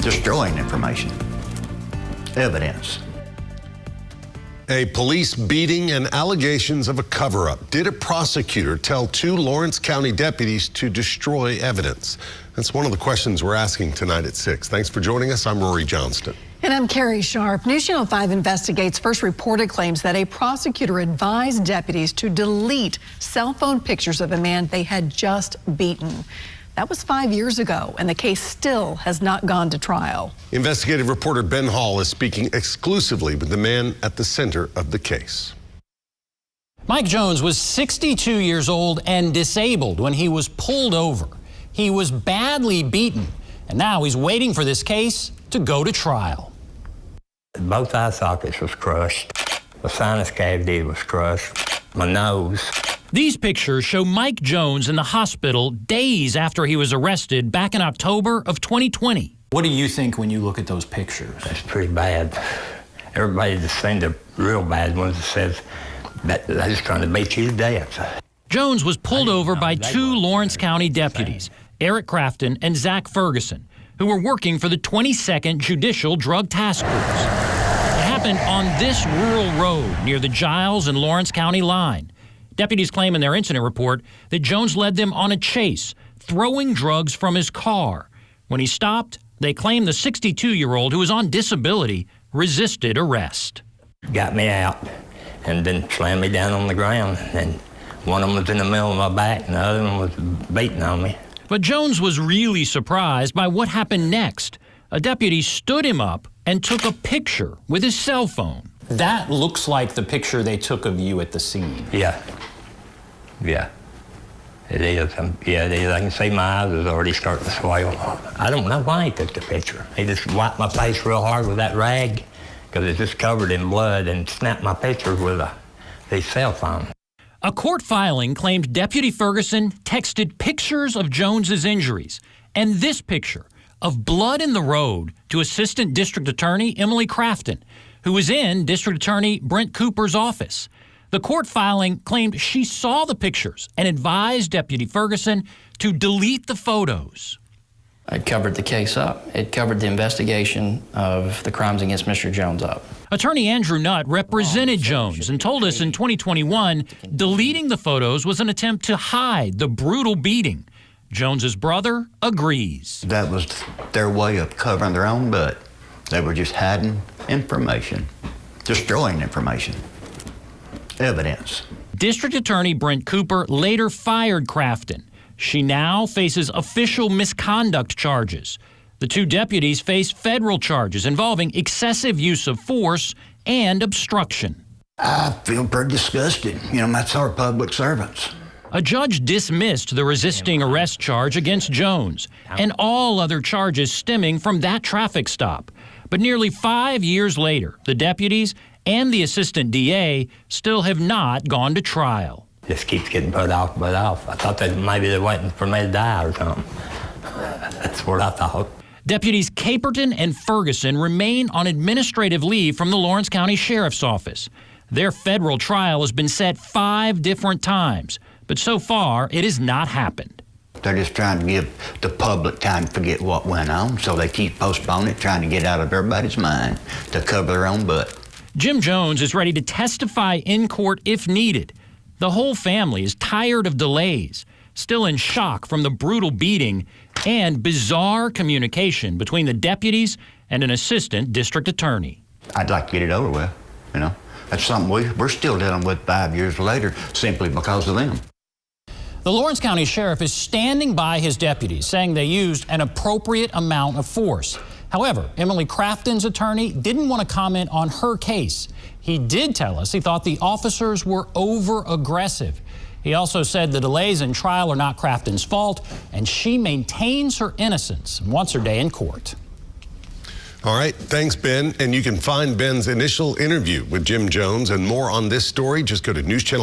destroying information, evidence. A police beating and allegations of a cover-up. Did a prosecutor tell 2 Lawrence County deputies to destroy evidence? That's one of the questions we're asking tonight at 6. Thanks for joining us. I'm Rory Johnston. And I'm Carrie Sharp. News Channel 5 investigates first reported claims that a prosecutor advised deputies to delete cell phone pictures of a man they had just beaten. That was 5 years ago, and the case still has not gone to trial. Investigative reporter Ben Hall is speaking exclusively with the man at the center of the case. Mike Jones was 62 years old and disabled when he was pulled over. He was badly beaten, and now he's waiting for this case to go to trial. Both eye sockets was crushed. The sinus cavity was crushed. My nose. These pictures show Mike Jones in the hospital days after he was arrested back in October of 2020. What do you think when you look at those pictures? That's pretty bad. Everybody that's seen the real bad ones says that they're just trying to beat you to death. Jones was pulled over by 2 Lawrence County deputies, Eric Crafton and Zach Ferguson, who were working for the 22nd Judicial Drug Task Force. It happened on this rural road near the Giles and Lawrence County line. Deputies claim in their incident report that Jones led them on a chase, throwing drugs from his car. When he stopped, they claim the 62-year-old, who was on disability, resisted arrest. Got me out and then slammed me down on the ground. And one of them was in the middle of my back and the other one was beating on me. But Jones was really surprised by what happened next. A deputy stood him up and took a picture with his cell phone. That looks like the picture they took of you at the scene. Yeah. Yeah. It is. Yeah, it is. I can see my eyes is already starting to swell. I don't know why he took the picture. He just wiped my face real hard with that rag because it's just covered in blood and snapped my picture with his cell phone. A court filing claimed Deputy Ferguson texted pictures of Jones's injuries and this picture of blood in the road to Assistant District Attorney Emily Crafton, who was in District Attorney Brent Cooper's office. The court filing claimed she saw the pictures and advised Deputy Ferguson to delete the photos. It covered the case up. It covered the investigation of the crimes against Mr. Jones up. Attorney Andrew Nutt represented Jones and told us in 2021 deleting the photos was an attempt to hide the brutal beating. Jones's brother agrees. That was their way of covering their own butt. They were just hiding information, destroying information, evidence. District Attorney Brent Cooper later fired Crafton. She now faces official misconduct charges. The 2 deputies face federal charges involving excessive use of force and obstruction. I feel pretty disgusted. That's our public servants. A judge dismissed the resisting arrest charge against Jones and all other charges stemming from that traffic stop. But nearly 5 years later, the deputies and the assistant DA still have not gone to trial. Just keeps getting put off. I thought that maybe they're waiting for me to die or something. That's what I thought. Deputies Caperton and Ferguson remain on administrative leave from the Lawrence County Sheriff's Office. Their federal trial has been set 5 different times, but so far it has not happened. They're just trying to give the public time to forget what went on, so they keep postponing it, trying to get out of everybody's mind to cover their own butt. Jim Jones is ready to testify in court if needed. The whole family is tired of delays, still in shock from the brutal beating and bizarre communication between the deputies and an assistant district attorney. I'd like to get it over with, That's something we're still dealing with 5 years later simply because of them. The Lawrence County Sheriff is standing by his deputies, saying they used an appropriate amount of force. However, Emily Crafton's attorney didn't want to comment on her case. He did tell us he thought the officers were over-aggressive. He also said the delays in trial are not Crafton's fault, and she maintains her innocence and wants her day in court. All right, thanks, Ben. And you can find Ben's initial interview with Jim Jones and more on this story. Just go to News Channel.